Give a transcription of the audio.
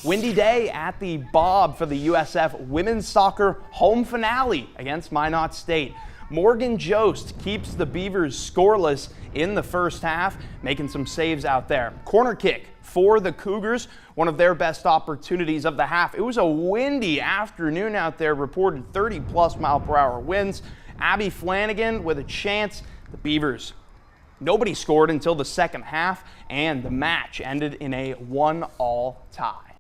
Windy day at the Bob for the USF women's soccer home finale against Minot State. Morgan Jost keeps the Beavers scoreless in the first half, making some saves out there. Corner kick for the Cougars, one of their best opportunities of the half. It was a windy afternoon out there, reported 30+ mile-per-hour winds. Abby Flanagan with a chance. The Beavers, nobody scored until the second half, and the match ended in a 1-all tie.